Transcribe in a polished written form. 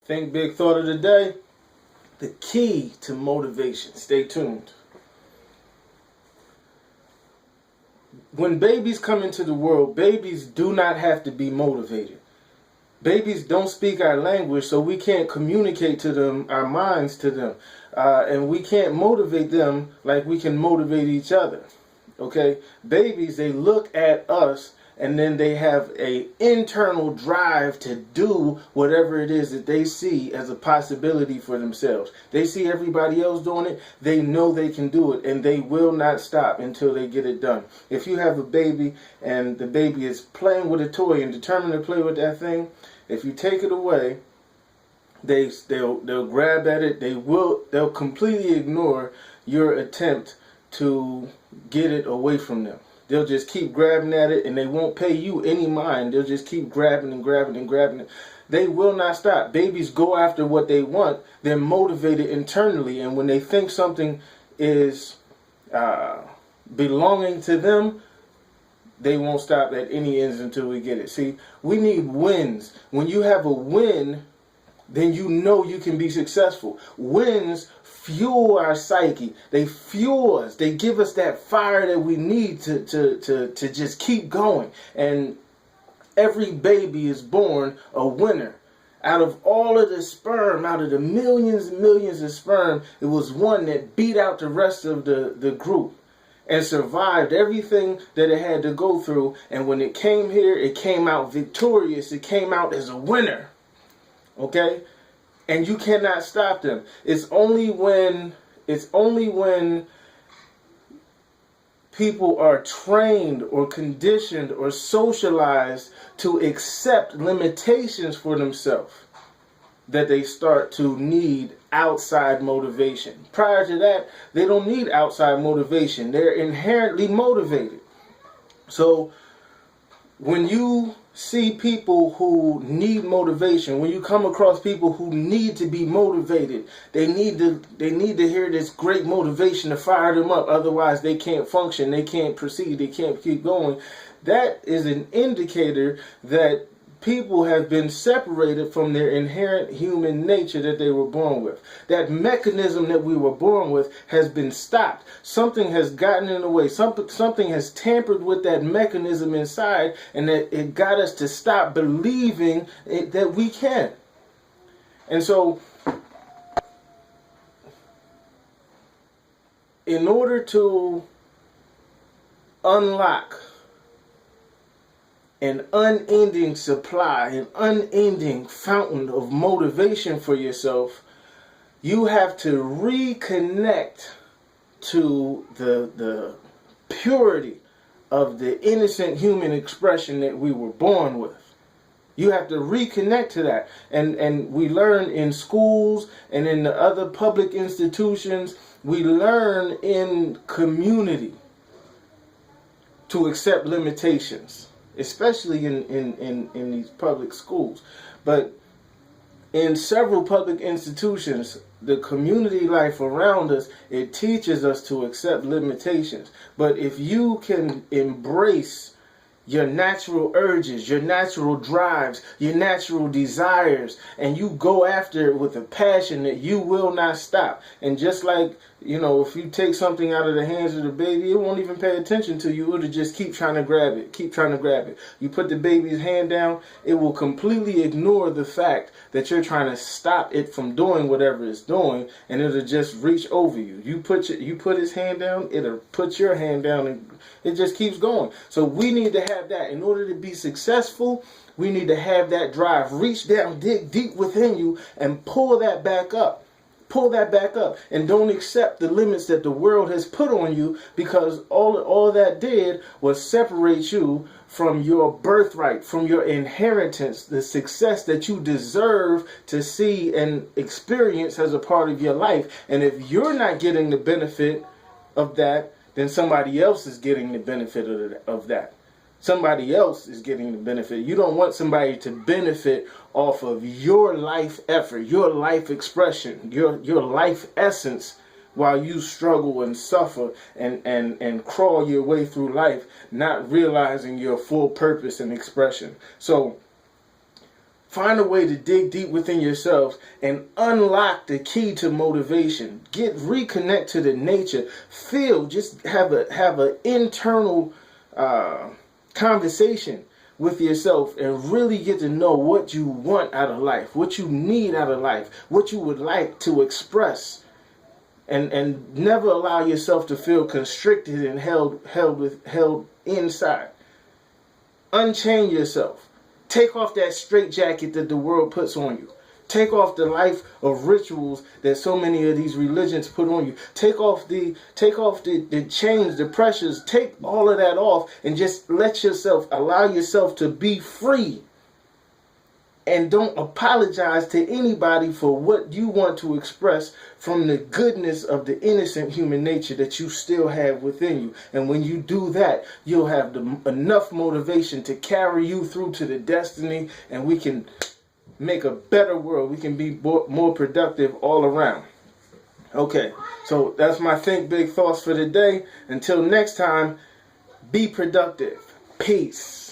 Think Big thought of the day. The key to motivation. Stay tuned. When babies come into the world, babies do not have to be motivated. Babies don't speak our language, so we can't communicate to them, our minds to them. And we can't motivate them like we can motivate each other. Okay? Babies, they look at us and then they have a internal drive to do whatever it is that they see as a possibility for themselves. They see everybody else doing it, they know they can do it, and they will not stop until they get it done. If you have a baby and the baby is playing with a toy and determined to play with that thing, if you take it away, they'll grab at it. They'll completely ignore your attempt to get it away from them. They'll just keep grabbing at it, and they won't pay you any mind. They'll just keep grabbing and grabbing and grabbing it. They will not stop. Babies go after what they want. They're motivated internally, and when they think something is belonging to them, they won't stop at any ends until we get it. See, we need wins. When you have a win, then you know you can be successful. Wins fuel our psyche. They fuel us. They give us that fire that we need to just keep going. And every baby is born a winner. Out of all of the sperm, out of the millions and millions of sperm, it was one that beat out the rest of the group and survived everything that it had to go through. And when it came here, it came out victorious. It came out as a winner. Okay? And you cannot stop them. It's only when people are trained or conditioned or socialized to accept limitations for themselves that they start to need outside motivation. Prior to that, they don't need outside motivation. They're inherently motivated. So when you see people who need motivation, when you come across people who need to be motivated, they need to hear this great motivation to fire them up. Otherwise, they can't function, they can't proceed, they can't keep going. That is an indicator that people have been separated from their inherent human nature that they were born with. That mechanism that we were born with has been stopped. Something has gotten in the way. Something has tampered with that mechanism inside, and that it got us to stop believing that we can. And so, in order to unlock an unending supply, an unending fountain of motivation for yourself, you have to reconnect to the purity of the innocent human expression that we were born with. You have to reconnect to that. And we learn in schools and in the other public institutions, we learn in community to accept limitations, especially in these public schools. But in several public institutions, the community life around us, it teaches us to accept limitations. But if you can embrace your natural urges, your natural drives, your natural desires, and you go after it with a passion that you will not stop. And just like, if you take something out of the hands of the baby, it won't even pay attention to you. It'll just keep trying to grab it, keep trying to grab it. You put the baby's hand down, it will completely ignore the fact that you're trying to stop it from doing whatever it's doing, and it'll just reach over you. You put his hand down, it'll put your hand down, and it just keeps going. So we need to have that. In order to be successful, we need to have that drive. Reach down, dig deep within you, and pull that back up. Pull that back up, and don't accept the limits that the world has put on you, because all that did was separate you from your birthright, from your inheritance, the success that you deserve to see and experience as a part of your life. And if you're not getting the benefit of that, then somebody else is getting the benefit of that. Somebody else is getting the benefit. You don't want somebody to benefit off of your life effort, your life expression, your life essence, while you struggle and suffer and crawl your way through life, not realizing your full purpose and expression. So Find a way to dig deep within yourselves and unlock the key to motivation. Reconnect to the nature. Just have a internal conversation with yourself and really get to know what you want out of life, what you need out of life, what you would like to express, and never allow yourself to feel constricted and held inside. Unchain yourself. Take off that straitjacket that the world puts on you. Take off the life of rituals that so many of these religions put on you. Take off the chains, the pressures. Take all of that off and just allow yourself to be free. And don't apologize to anybody for what you want to express from the goodness of the innocent human nature that you still have within you. And when you do that, you'll have enough motivation to carry you through to the destiny, and we can make a better world. We can be more productive all around. Okay, so that's my Think Big thoughts for today. Until next time, be productive. Peace.